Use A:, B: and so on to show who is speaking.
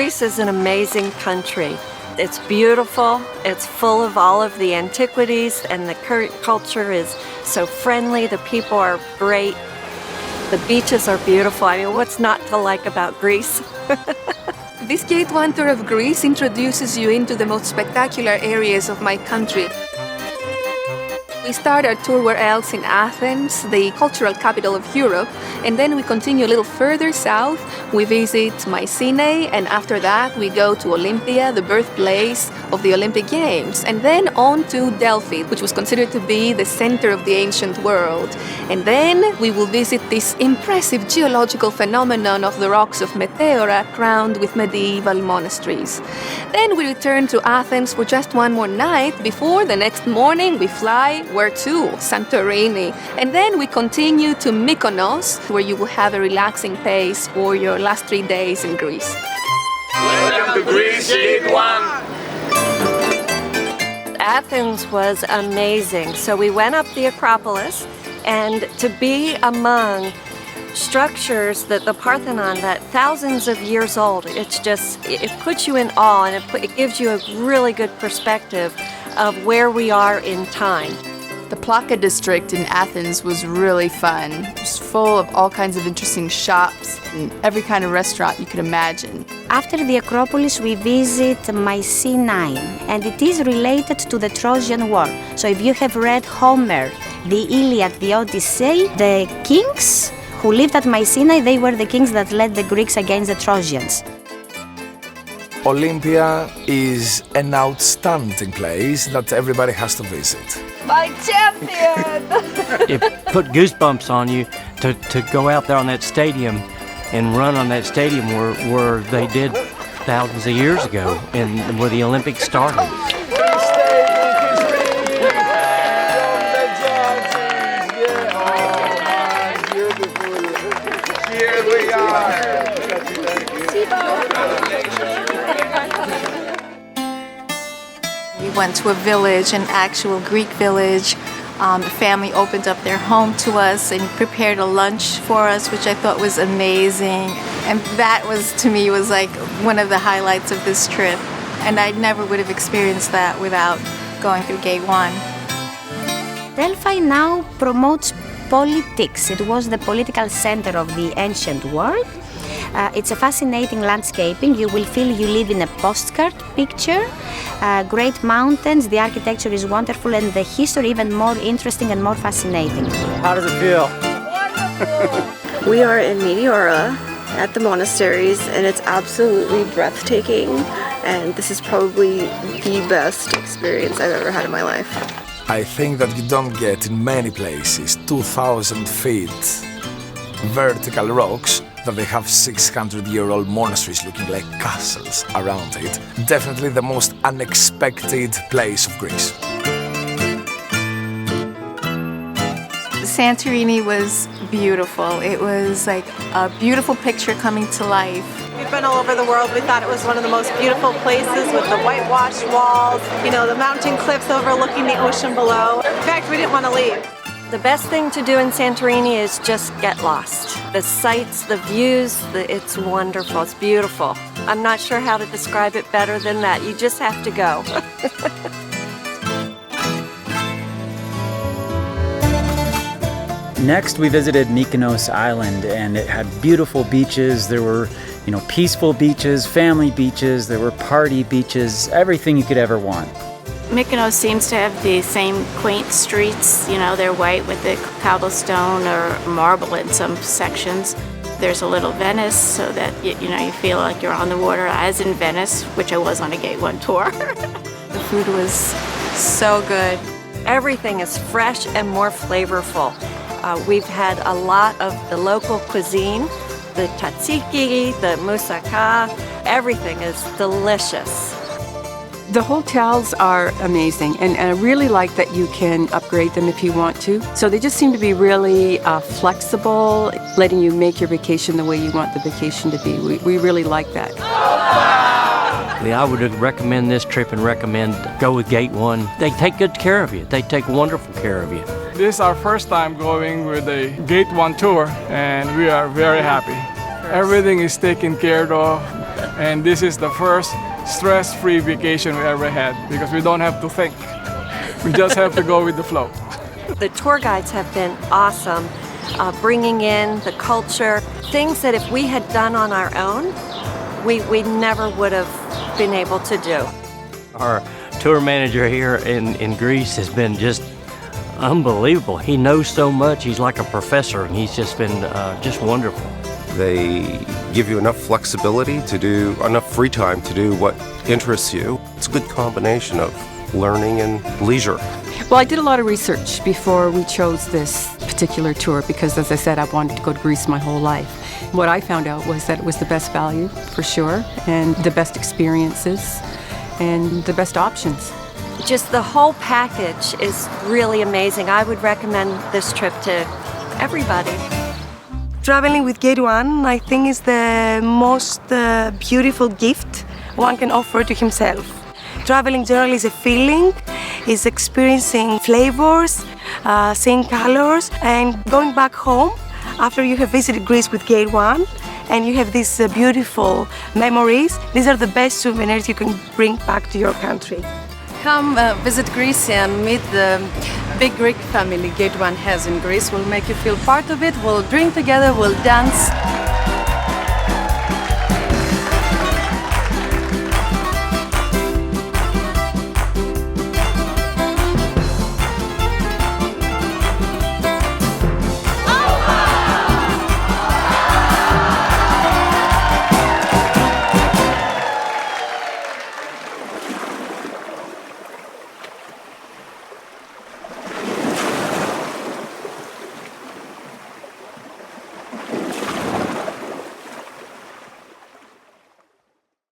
A: Greece is an amazing country. It's beautiful, it's full of all of the antiquities, and the current culture is so friendly, the people are great, the beaches are beautiful. I mean, what's not to like about Greece?
B: This Gate 1 tour of Greece introduces you into the most spectacular areas of my country. We start our tour where else in Athens, the cultural capital of Europe, and then we continue a little further south. We visit Mycenae, and after that we go to Olympia, the birthplace of the Olympic Games, and then on to Delphi, which was considered to be the center of the ancient world. And then we will visit this impressive geological phenomenon of the rocks of Meteora crowned with medieval monasteries. Then we return to Athens for just one more night before the next morning we fly. Where to? Santorini. And then we continue to Mykonos, where you will have a relaxing pace for your last 3 days in Greece.
C: Welcome to Greece, Gate 1!
A: Athens was amazing. So we went up the Acropolis, and to be among structures that the Parthenon, that thousands of years old, it puts you in awe, and it gives you a really good perspective of where we are in time.
D: The Plaka district in Athens was really fun. It was full of all kinds of interesting shops and every kind of restaurant you could imagine.
E: After the Acropolis, we visit Mycenae, and it is related to the Trojan War. So if you have read Homer, the Iliad, the Odyssey, the kings who lived at Mycenae, they were the kings that led the Greeks against the Trojans.
F: Olympia is an outstanding place that everybody has to visit.
B: My champion!
G: It put goosebumps on you to go out there on that stadium and run on that stadium where they did thousands of years ago and where the Olympics started.
C: Here we are!
H: We went to a village, an actual Greek village. The family opened up their home to us and prepared a lunch for us, which I thought was amazing. And that was, to me, was like one of the highlights of this trip. And I never would have experienced that without going through Gate 1.
E: Delphi now promotes politics. It was the political center of the ancient world. It's a fascinating landscaping. You will feel you live in a postcard picture. Great mountains, the architecture is wonderful, and the history even more interesting and more fascinating.
G: How does it feel?
I: Wonderful! We are in Meteora at the monasteries, and it's absolutely breathtaking, and this is probably the best experience I've ever had in my life.
F: I think that you don't get in many places 2,000 feet vertical rocks that they have 600-year-old monasteries looking like castles around it. Definitely the most unexpected place of Greece.
H: Santorini was beautiful. It was like a beautiful picture coming to life.
J: We've been all over the world. We thought it was one of the most beautiful places with the whitewashed walls, the mountain cliffs overlooking the ocean below. In fact, we didn't want to leave.
A: The best thing to do in Santorini is just get lost. The sights, the views, it's wonderful, it's beautiful. I'm not sure how to describe it better than that. You just have to go.
K: Next, we visited Mykonos Island, and it had beautiful beaches. There were, peaceful beaches, family beaches, there were party beaches, everything you could ever want.
L: Mykonos seems to have the same quaint streets. They're white with the cobblestone or marble in some sections. There's a little Venice so that, you feel like you're on the water, as in Venice, which I was on a Gate 1 tour.
H: The food was so good.
A: Everything is fresh and more flavorful. We've had a lot of the local cuisine, the tzatziki, the moussaka. Everything is delicious.
M: The hotels are amazing, and I really like that you can upgrade them if you want to. So they just seem to be really flexible, letting you make your vacation the way you want the vacation to be. We really like that.
G: I would recommend this trip and recommend go with Gate 1. They take good care of you. They take wonderful care of you.
N: This is our first time going with a Gate 1 tour, and we are very happy. Everything is taken care of. And this is the first stress-free vacation we ever had because we don't have to think. We just have to go with the flow.
A: The tour guides have been awesome, bringing in the culture, things that if we had done on our own, we never would have been able to do.
G: Our tour manager here in Greece has been just unbelievable. He knows so much. He's like a professor, and he's just been just wonderful.
O: They give you enough flexibility to do, enough free time to do what interests you. It's a good combination of learning and leisure.
M: Well, I did a lot of research before we chose this particular tour because, as I said, I've wanted to go to Greece my whole life. What I found out was that it was the best value, for sure, and the best experiences, and the best options.
A: Just the whole package is really amazing. I would recommend this trip to everybody.
P: Traveling with Gate One, I think, is the most beautiful gift one can offer to himself. Traveling generally is a feeling, is experiencing flavors, seeing colors, and going back home after you have visited Greece with Gate One and you have these beautiful memories. These are the best souvenirs you can bring back to your country.
Q: Come visit Greece and meet the big Greek family Gate One has in Greece. We'll make you feel part of it. We'll drink together, we'll dance.